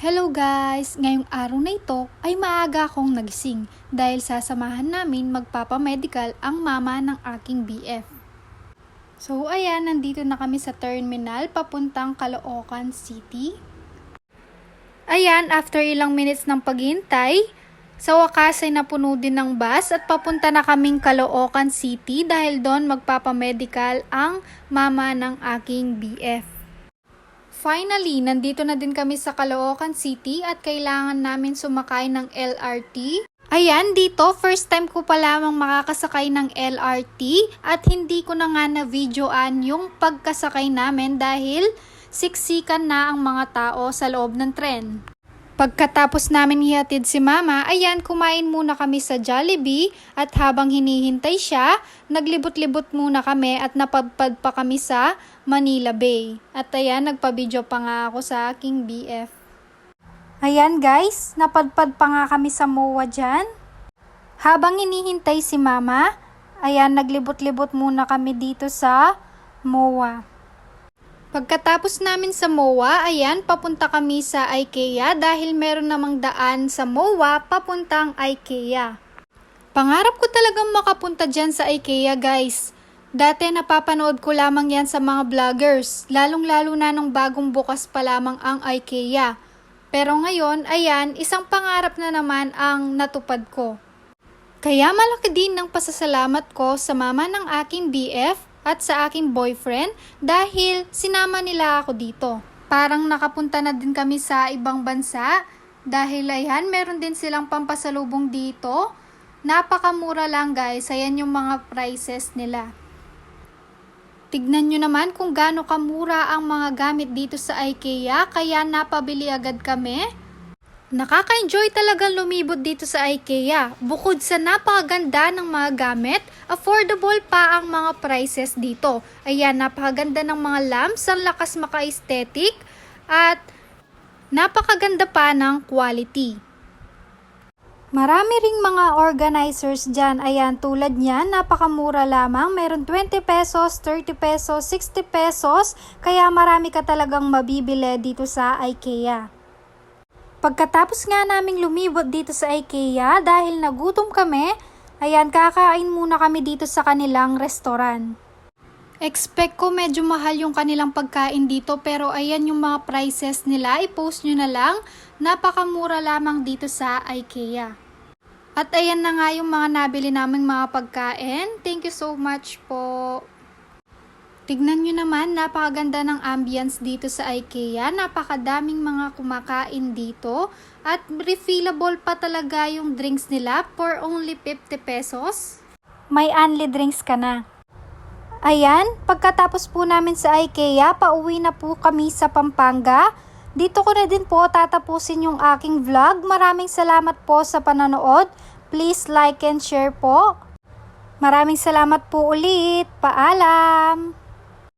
Hello guys! Ngayong araw na ito ay maaga akong nagising dahil sasamahan namin magpapamedical ang mama ng aking BF. So ayan, nandito na kami sa terminal papuntang Caloocan City. Ayan, after ilang minutes ng paghihintay, sa wakas ay napuno din ng bus at papunta na kaming Caloocan City dahil doon magpapamedical ang mama ng aking BF. Finally, nandito na din kami sa Caloocan City at kailangan namin sumakay ng LRT. Ayan, dito first time ko pa lamang makakasakay ng LRT at hindi ko na nga na-videoan yung pagkasakay namin dahil siksikan na ang mga tao sa loob ng tren. Pagkatapos namin hihatid si mama, ayan, kumain muna kami sa Jollibee at habang hinihintay siya, naglibot-libot muna kami at napadpad pa kami sa Manila Bay. At ayan, nagpa-video pa nga ako sa aking BF. Ayan guys, napadpad pa nga kami sa MOA dyan. Habang hinihintay si mama, ayan, naglibot-libot muna kami dito sa MOA. Pagkatapos namin sa MOA, ayan, papunta kami sa IKEA dahil meron namang daan sa MOA papuntang IKEA. Pangarap ko talagang makapunta dyan sa IKEA guys. Dati napapanood ko lamang yan sa mga vloggers, lalong-lalo na nung bagong bukas pa lamang ang IKEA. Pero ngayon, ayan, isang pangarap na naman ang natupad ko. Kaya malaki din ng pasasalamat ko sa mama ng aking BF at sa aking boyfriend dahil sinama nila ako dito. Parang nakapunta na din kami sa ibang bansa dahil ayan, meron din silang pampasalubong dito. Napakamura lang guys, ayan yung mga prices nila. Tignan nyo naman kung gaano kamura ang mga gamit dito sa IKEA kaya napabili agad kami. Nakaka-enjoy talagang lumibot dito sa IKEA. Bukod sa napakaganda ng mga gamit, affordable pa ang mga prices dito. Ayan, napakaganda ng mga lamps, ang lakas maka-aesthetic, at napakaganda pa ng quality. Marami ring mga organizers dyan. Ayan, tulad niyan, napakamura lamang. Meron 20 pesos, 30 pesos, 60 pesos, kaya marami ka talagang mabibili dito sa IKEA. Pagkatapos nga naming lumibot dito sa IKEA dahil nagutom kami, ayan, kakain muna kami dito sa kanilang restaurant. Expect ko medyo mahal yung kanilang pagkain dito pero ayan yung mga prices nila, i-post nyo na lang, napakamura lamang dito sa IKEA. At ayan na nga yung mga nabili naming mga pagkain. Thank you so much po. Tignan nyo naman, napakaganda ng ambience dito sa IKEA. Napakadaming mga kumakain dito. At refillable pa talaga yung drinks nila for only 50 pesos. May only drinks ka na. Ayan, pagkatapos po namin sa IKEA, pauwi na po kami sa Pampanga. Dito ko na din po tatapusin yung aking vlog. Maraming salamat po sa panonood. Please like and share po. Maraming salamat po ulit. Paalam!